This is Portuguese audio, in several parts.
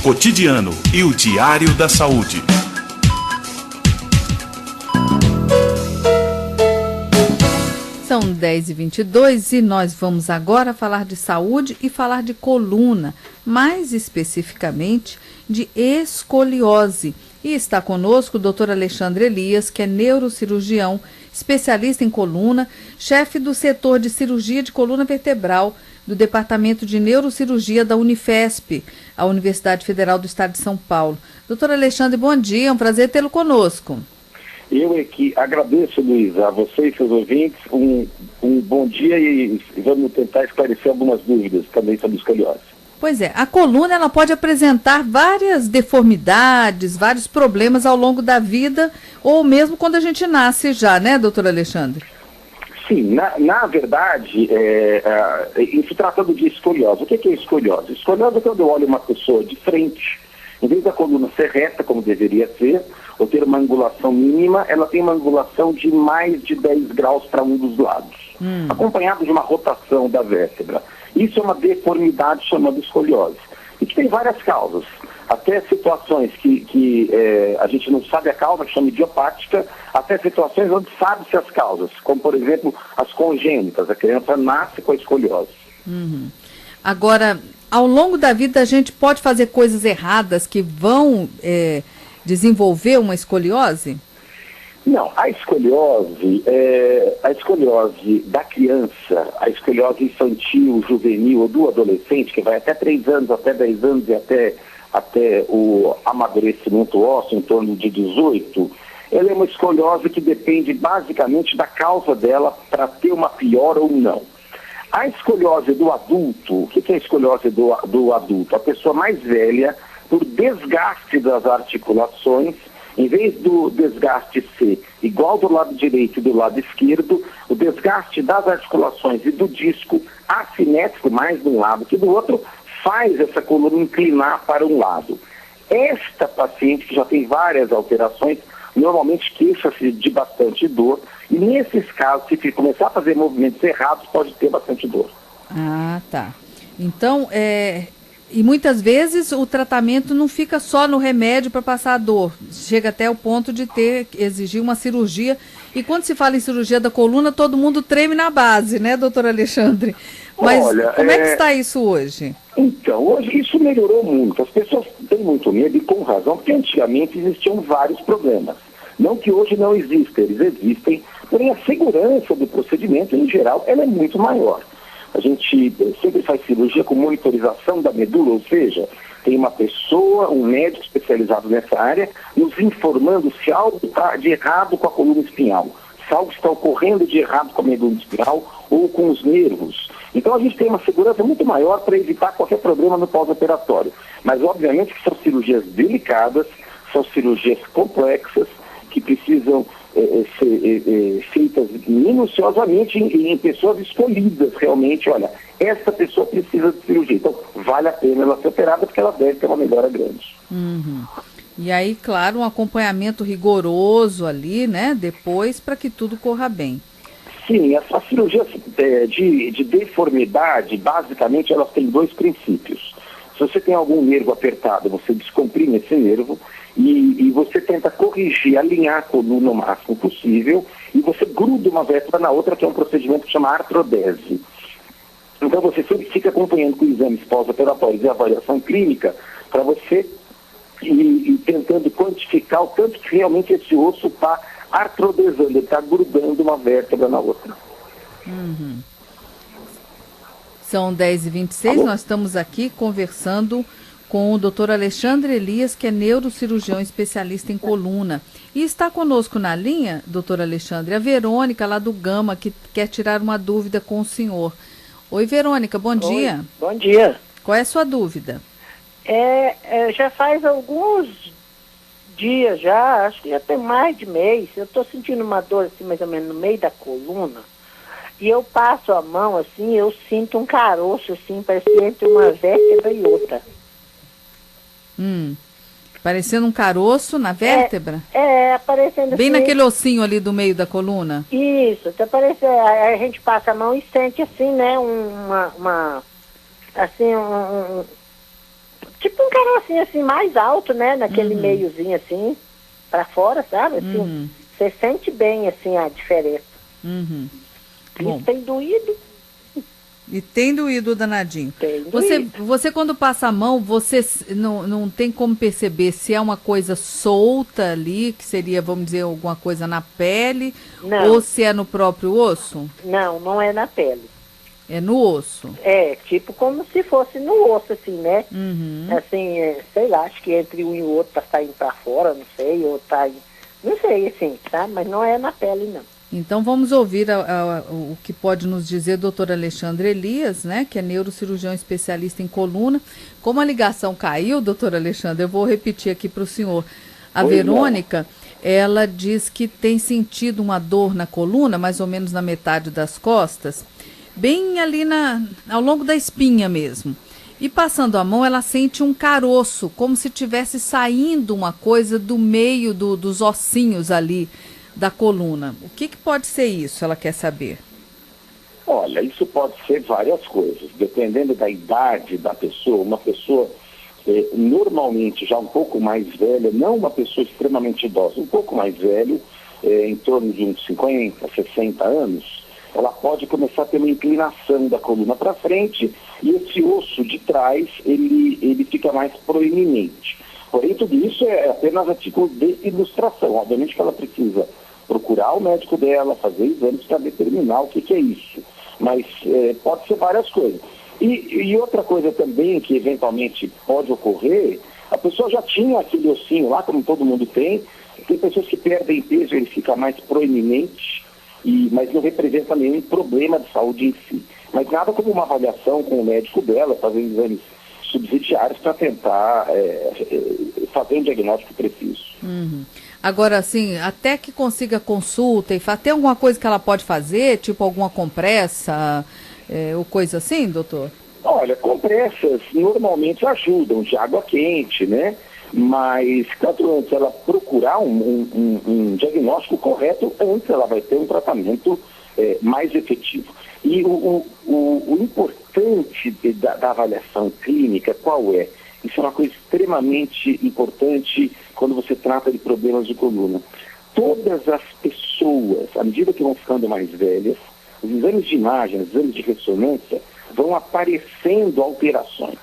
cotidiano e o Diário da Saúde. São 10h22 e nós vamos agora falar de saúde e falar de coluna, mais especificamente de escoliose. E está conosco o Dr. Alexandre Elias, que é neurocirurgião, especialista em coluna, chefe do setor de cirurgia de coluna vertebral do Departamento de Neurocirurgia da Unifesp, a Universidade Federal do Estado de São Paulo. Dr. Alexandre, bom dia, é um prazer tê-lo conosco. Eu é que agradeço, Luísa, a você e seus ouvintes, um bom dia e vamos tentar esclarecer algumas dúvidas também sobre escoliose. Pois é, a coluna ela pode apresentar várias deformidades, vários problemas ao longo da vida, ou mesmo quando a gente nasce já, né, doutor Alexandre? Sim, na verdade, em se tratando de escoliose, o que é escoliose? Escoliose é quando eu olho uma pessoa de frente, em vez da coluna ser reta, como deveria ser, ou ter uma angulação mínima, ela tem uma angulação de mais de 10 graus para um dos lados, acompanhado de uma rotação da vértebra. Isso é uma deformidade chamada escoliose, e que tem várias causas, até situações que a gente não sabe a causa, que chama idiopática, até situações onde sabe-se as causas, como, por exemplo, as congênitas, a criança nasce com a escoliose. Agora, ao longo da vida, a gente pode fazer coisas erradas que vão desenvolver uma escoliose? Não, a escoliose da criança, a escoliose infantil, juvenil ou do adolescente, que vai até 3 anos, até 10 anos e até o amadurecimento ósseo, em torno de 18, ela é uma escoliose que depende basicamente da causa dela para ter uma piora ou não. A escoliose do adulto, o que é a escoliose do adulto? A pessoa mais velha, por desgaste das articulações, em vez do desgaste ser igual do lado direito e do lado esquerdo, o desgaste das articulações e do disco assimétrico, mais de um lado que do outro, faz essa coluna inclinar para um lado. Esta paciente, que já tem várias alterações, normalmente queixa-se de bastante dor, e nesses casos, se começar a fazer movimentos errados, pode ter bastante dor. Ah, tá. Então, e muitas vezes o tratamento não fica só no remédio para passar a dor, chega até o ponto de exigir uma cirurgia. E quando se fala em cirurgia da coluna, todo mundo treme na base, né, doutor Alexandre? Mas olha, como é que está isso hoje? Então, hoje isso melhorou muito. As pessoas têm muito medo e com razão, porque antigamente existiam vários problemas. Não que hoje não existam, eles existem, porém a segurança do procedimento, em geral, ela é muito maior. A gente sempre faz cirurgia com monitorização da medula, ou seja, tem uma pessoa, um médico especializado nessa área, nos informando se algo está de errado com a coluna espinhal, se algo está ocorrendo de errado com a medula espinhal ou com os nervos. Então a gente tem uma segurança muito maior para evitar qualquer problema no pós-operatório. Mas obviamente que são cirurgias delicadas, são cirurgias complexas, que precisam ser feitas minuciosamente em pessoas escolhidas realmente. Olha, essa pessoa precisa de cirurgia, então vale a pena ela ser operada porque ela deve ter uma melhora grande. E aí, claro, um acompanhamento rigoroso ali, né, depois, para que tudo corra bem. Sim, as cirurgias de deformidade, basicamente, elas têm 2 princípios. Se você tem algum nervo apertado, você descomprime esse nervo e você tenta corrigir, alinhar a coluna o máximo possível e você gruda uma vértebra na outra, que é um procedimento que chama artrodese. Então você sempre fica acompanhando com exames pós-operatórios e avaliação clínica para você ir tentando quantificar o tanto que realmente esse osso está artrodesando, ele está grudando uma vértebra na outra. São 10h26, nós estamos aqui conversando com o Dr. Alexandre Elias, que é neurocirurgião especialista em coluna. E está conosco na linha, doutor Alexandre, a Verônica, lá do Gama, que quer tirar uma dúvida com o senhor. Oi, Verônica, bom dia. Bom dia. Qual é a sua dúvida? Já faz alguns dias já, acho que já tem mais de mês, eu estou sentindo uma dor assim, mais ou menos no meio da coluna, e eu passo a mão assim, eu sinto um caroço assim, parece entre uma vértebra e outra. Parecendo um caroço na vértebra? Aparecendo bem assim. Naquele ossinho ali do meio da coluna? Isso, tá parecendo, a gente passa a mão e sente assim, né, assim, tipo um carocinho assim, mais alto, né? Naquele meiozinho assim, pra fora, sabe? Assim, você sente bem, assim, a diferença. Bom. Isso tem doído. E tem doído danadinho. Tem doído. Você quando passa a mão, você não tem como perceber se é uma coisa solta ali, que seria, vamos dizer, alguma coisa na pele, Não. ou se é no próprio osso? Não, não é na pele. É no osso. É, tipo como se fosse no osso, assim, né? Assim, sei lá, acho que entre um e o outro tá saindo pra fora, não sei, ou tá... Não sei, assim, tá? Mas não é na pele, não. Então vamos ouvir o que pode nos dizer o doutor Alexandre Elias, né, que é neurocirurgião especialista em coluna. Como a ligação caiu, doutor Alexandre, eu vou repetir aqui para o senhor. A Verônica, ela diz que tem sentido uma dor na coluna, mais ou menos na metade das costas, bem ali ao longo da espinha mesmo. E passando a mão, ela sente um caroço, como se tivesse saindo uma coisa do meio dos ossinhos ali da coluna. O que pode ser isso? Ela quer saber. Olha, isso pode ser várias coisas, dependendo da idade da pessoa. Uma pessoa normalmente já um pouco mais velha, não uma pessoa extremamente idosa, um pouco mais velho, em torno de uns 50, 60 anos, ela pode começar a ter uma inclinação da coluna para frente e esse osso de trás, ele fica mais proeminente. Porém, tudo isso é apenas a título de ilustração. Obviamente que ela precisa procurar o médico dela, fazer exames para determinar o que é isso. Mas pode ser várias coisas. E outra coisa também que eventualmente pode ocorrer, a pessoa já tinha aquele ossinho lá, como todo mundo tem pessoas que perdem peso, ele fica mais proeminente, mas não representa nenhum problema de saúde em si. Mas nada como uma avaliação com o médico dela, fazer exames subsidiários para tentar fazer um diagnóstico preciso. Agora, assim, até que consiga consulta e tem alguma coisa que ela pode fazer, tipo alguma compressa ou coisa assim, doutor? Olha, compressas normalmente ajudam de água quente, né? Mas, quanto antes ela procurar um diagnóstico correto, antes ela vai ter um tratamento mais efetivo. E o importante da avaliação clínica, qual é? Isso é uma coisa extremamente importante quando você trata de problemas de coluna. Todas as pessoas, à medida que vão ficando mais velhas, os exames de imagem, os exames de ressonância, vão aparecendo alterações.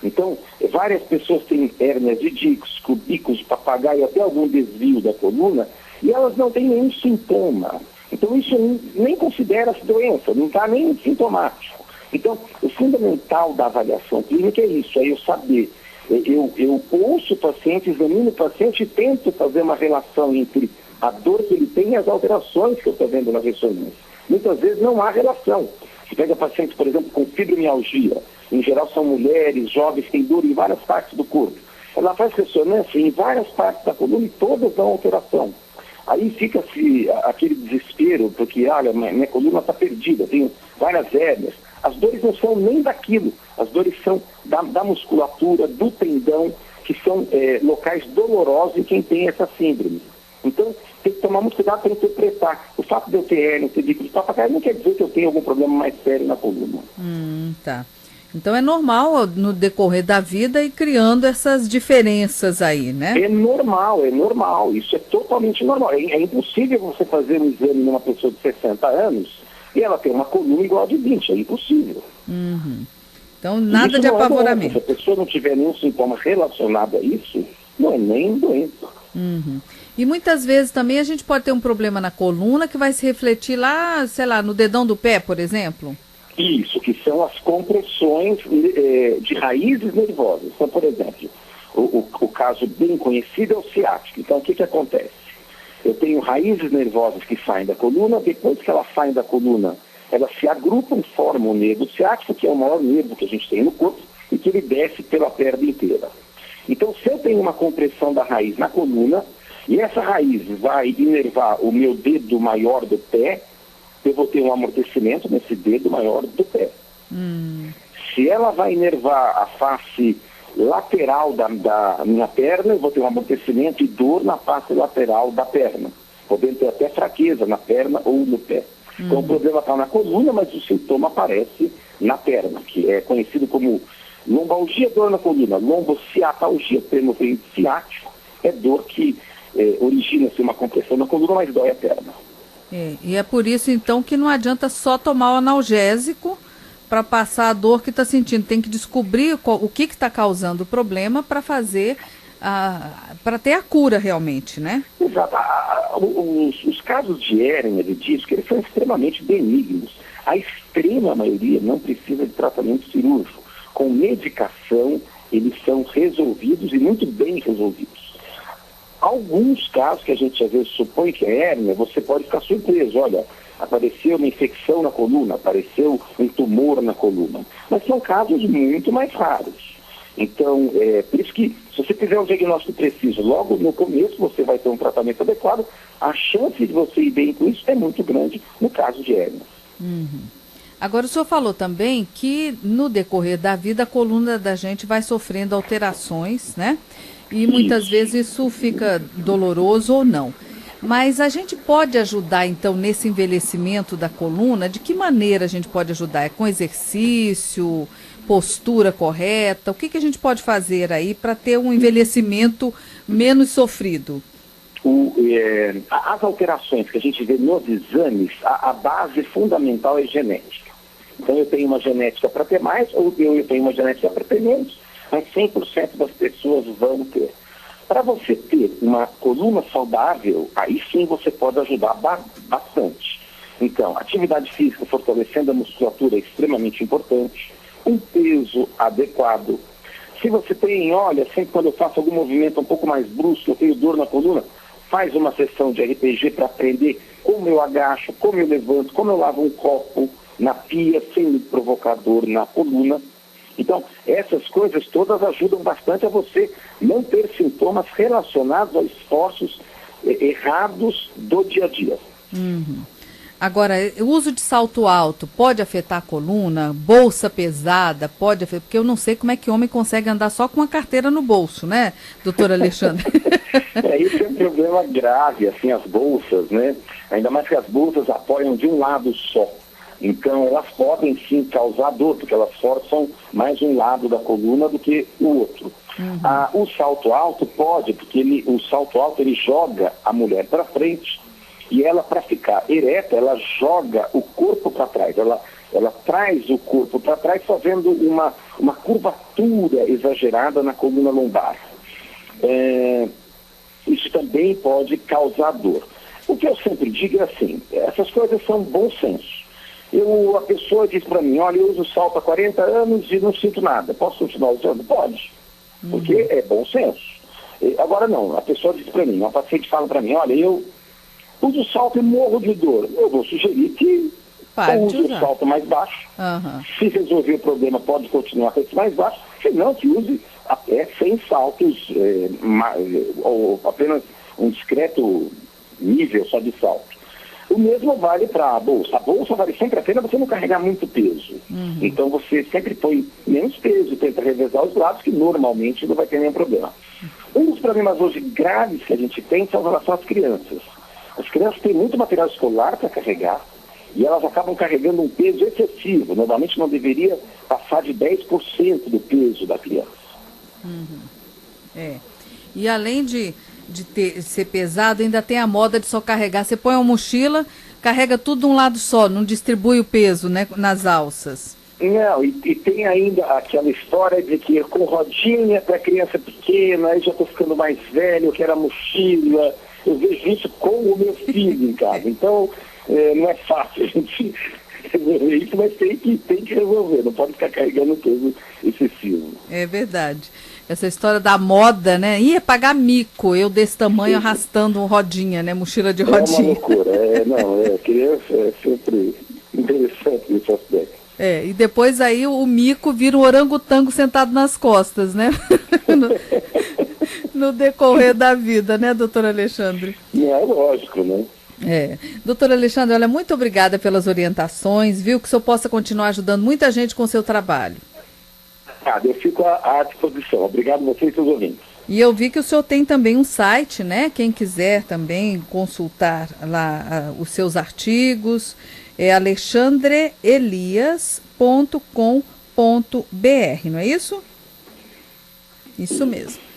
Então, várias pessoas têm hérnias de disco, bicos de papagaio, até algum desvio da coluna, e elas não têm nenhum sintoma. Então, isso nem considera-se doença, não está nem sintomático. Então, o fundamental da avaliação clínica é isso, é eu saber. Eu ouço o paciente, examino o paciente e tento fazer uma relação entre a dor que ele tem e as alterações que eu estou vendo na ressonância. Muitas vezes não há relação. Você pega pacientes, por exemplo, com fibromialgia, em geral são mulheres, jovens, que têm dor em várias partes do corpo. Ela faz ressonância em várias partes da coluna e todas dão alteração. Aí fica-se aquele desespero, porque, olha, minha coluna está perdida, tenho várias hérnias. As dores não são nem daquilo, as dores são da musculatura, do tendão, que são locais dolorosos em quem tem essa síndrome. Então, tem que tomar muito cuidado para interpretar. O fato de eu ter hérnia, ter bico de papagaio, não quer dizer que eu tenho algum problema mais sério na coluna. Tá. Então é normal no decorrer da vida ir criando essas diferenças aí, né? É normal. Isso é totalmente normal. É impossível você fazer um exame numa pessoa de 60 anos e ela ter uma coluna igual a de 20. É impossível. Então nada de apavoramento. Se a pessoa não tiver nenhum sintoma relacionado a isso, não é nem doença. E muitas vezes também a gente pode ter um problema na coluna que vai se refletir lá, sei lá, no dedão do pé, por exemplo. Isso, que são as compressões de raízes nervosas. Então, por exemplo, o caso bem conhecido é o ciático. Então, o que acontece? Eu tenho raízes nervosas que saem da coluna, depois que elas saem da coluna, elas se agrupam, formam o nervo ciático, que é o maior nervo que a gente tem no corpo, e que ele desce pela perna inteira. Então, se eu tenho uma compressão da raiz na coluna, e essa raiz vai inervar o meu dedo maior do pé, eu vou ter um amortecimento nesse dedo maior do pé. Se ela vai inervar a face lateral da minha perna, eu vou ter um amortecimento e dor na face lateral da perna, podendo ter até fraqueza na perna ou no pé. Então o problema está na coluna, mas o sintoma aparece na perna, que é conhecido como Lombalgia, dor na coluna. Lombociatalgia, termo ciático, é dor que origina-se uma compressão na coluna, mas dói a perna. E é por isso, então, que não adianta só tomar o analgésico para passar a dor que está sentindo. Tem que descobrir o que está causando o problema para fazer, para ter a cura realmente, né? Exato. Os casos de hérnia de disco, eles são extremamente benignos. A extrema maioria não precisa de tratamento cirúrgico. Com medicação, eles são resolvidos e muito bem resolvidos. Alguns casos que a gente às vezes supõe que é hérnia, você pode ficar surpreso. Olha, apareceu uma infecção na coluna, apareceu um tumor na coluna. Mas são casos muito mais raros. Então, por isso que, se você fizer um diagnóstico preciso, logo no começo você vai ter um tratamento adequado, a chance de você ir bem com isso é muito grande no caso de hérnia. Uhum. Agora, o senhor falou também que no decorrer da vida a coluna da gente vai sofrendo alterações, né? E muitas vezes isso fica doloroso ou não. Mas a gente pode ajudar, então, nesse envelhecimento da coluna? De que maneira a gente pode ajudar? É com exercício, postura correta? O que a gente pode fazer aí para ter um envelhecimento menos sofrido? As alterações que a gente vê nos exames, a base fundamental é genética. Então, eu tenho uma genética para ter mais, ou eu tenho uma genética para ter menos, mas 100% das pessoas vão ter. Para você ter uma coluna saudável, aí sim você pode ajudar bastante. Então, atividade física fortalecendo a musculatura é extremamente importante, um peso adequado. Se você tem, olha, sempre quando eu faço algum movimento um pouco mais brusco, eu tenho dor na coluna, faz uma sessão de RPG para aprender como eu agacho, como eu levanto, como eu lavo um copo na pia sem me provocar dor na coluna. Então, essas coisas todas ajudam bastante a você não ter sintomas relacionados a esforços errados do dia a dia. Uhum. Agora, o uso de salto alto pode afetar a coluna? Bolsa pesada pode afetar? Porque eu não sei como é que homem consegue andar só com uma carteira no bolso, né, doutor Alexandre? Isso é um problema grave, assim, as bolsas, né? Ainda mais que as bolsas apoiam de um lado só. Então, elas podem sim causar dor, porque elas forçam mais um lado da coluna do que o outro. Uhum. O salto alto pode, porque o salto alto ele joga a mulher para frente e ela, para ficar ereta, ela joga o corpo para trás. Ela traz o corpo para trás, fazendo uma curvatura exagerada na coluna lombar. Isso também pode causar dor. O que eu sempre digo é assim, essas coisas são bom senso. A pessoa diz para mim, olha, eu uso salto há 40 anos e não sinto nada. Posso continuar usando? Pode, porque é bom senso. Agora não, a pessoa diz para mim, uma paciente fala para mim, olha, eu uso salto e morro de dor. Eu vou sugerir que eu use o salto mais baixo. Uhum. Se resolver o problema, pode continuar com esse mais baixo. Se não, que use até sem saltos, ou apenas um discreto nível só de salto. O mesmo vale para a bolsa. A bolsa vale sempre a pena você não carregar muito peso. Uhum. Então você sempre põe menos peso, tenta revezar os lados, que normalmente não vai ter nenhum problema. Um dos problemas hoje graves que a gente tem são em relação às crianças. As crianças têm muito material escolar para carregar e elas acabam carregando um peso excessivo. Normalmente não deveria passar de 10% do peso da criança. Uhum. E além de ser pesado, ainda tem a moda de só carregar. Você põe uma mochila, carrega tudo de um lado só, não distribui o peso, né, nas alças. Não, e tem ainda aquela história de que com rodinha para criança pequena, aí já estou ficando mais velho, eu quero a mochila. Eu vejo isso com o meu filho em casa. Então, não é fácil a gente resolver isso, mas tem que resolver. Não pode ficar carregando peso excessivo. É verdade. Essa história da moda, né? Ia pagar mico, eu desse tamanho arrastando rodinha, né? Mochila de rodinha. É uma loucura. Criança é sempre interessante esse aspecto. E depois aí o mico vira um orangotango sentado nas costas, né? No decorrer da vida, né, doutor Alexandre? É lógico, né? Doutor Alexandre, olha, muito obrigada pelas orientações, viu? Que o senhor possa continuar ajudando muita gente com o seu trabalho. Eu fico à disposição. Obrigado a vocês e seus ouvintes. E eu vi que o senhor tem também um site, né? Quem quiser também consultar lá os seus artigos, é alexandreelias.com.br, não é isso? Isso mesmo.